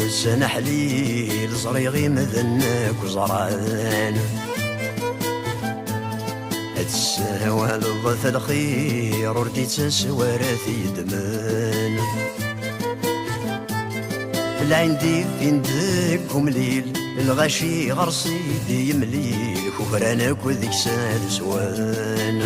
سنة حليل صريغي مذنك وزرعان السهوى للضث الخير وردي تسوارث يدمان العندي فين دك ومليل الغاشي غرصيدي يمليل كفرانك وذيك ساد سوان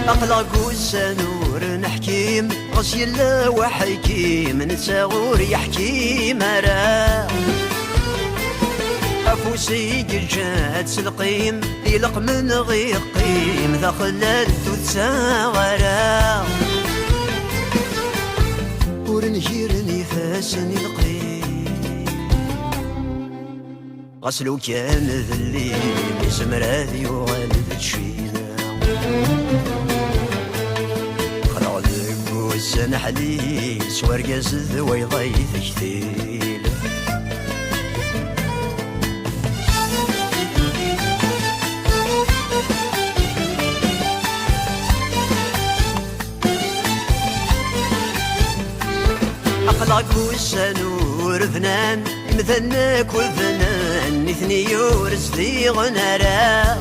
أقلق السنور نحكيم غسي الله وحكيم نتاغور يحكي مرا أفوسي الجهد سلقيم يلق من غيقيم ذا خلال تتساغرا ورنجيرني فاسني القيم غسلو كان ذلي بسمر هذي وغالد تشينا خلق ذكو السنة حليل سوارقاز ذوي كثيل أخلاق السنور فنان مثنك وفنان اثني يورس ذي غنرا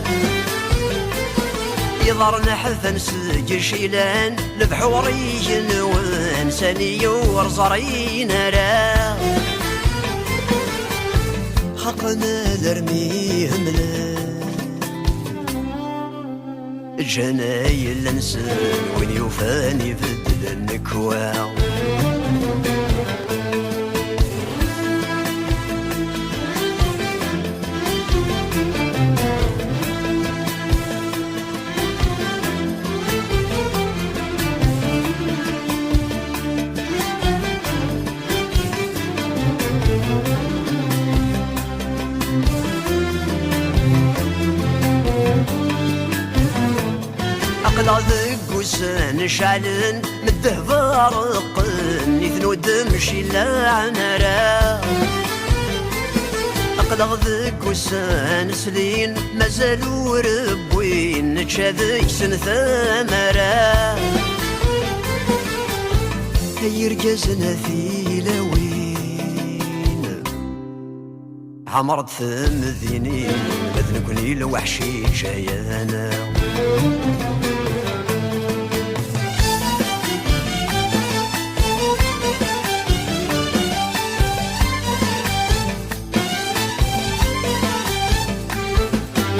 يضر نحثن سجل شيلان لبحوري جنوان ساني يورز رينرا حقنا لرمي هملان الجنايل لنسان وين يوفاني بدل النكوى أقلع ذق وسان شعلن مده بارقن يثنو دمشي لعنرا أقلع ذق وسان سلين مازالو ربوين نتشاذك سن ثمرا هيرجزنا في لوين عمرت ثم ذينين بذنكني لوحشي شايانا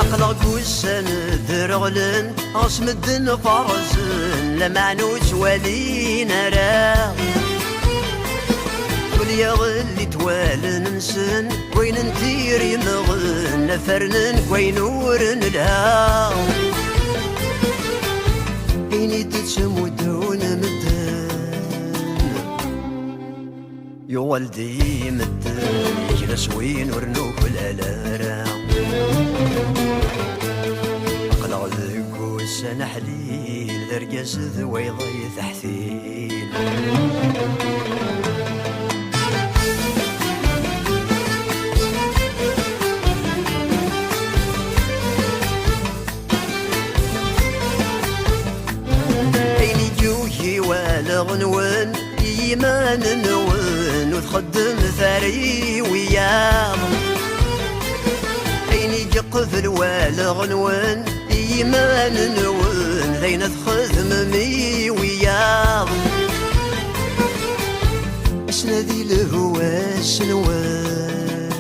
أقلق والسند رغلن أصمد فرزن لمعنوس ولينا را وليا غلي توالن نسن وين نتير يمغن نفرنن وين نورن لها إني تتسمو دون مدن يا والدي مدن يجلس وين ورنوك الألارا أقلع ذقو السنة حليل ذرقز ذوي ضي تحثيل أيني جوجي والغنون إيمان نون وتخدم ثري ويام قفل والغنوان إيمان نون ذين تخدم مي وياض اسندي لهوا سنوان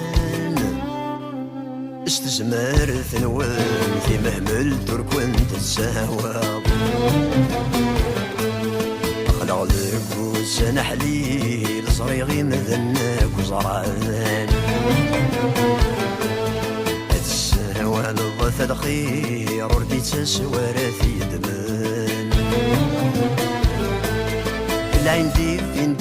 استزمار ثنوان في مهمل ترك وانت تساوى أخلع ذكو السنة حليل صريغي مذنك وزرعان والضث الخير وردي تسوارث يدمان العندي فين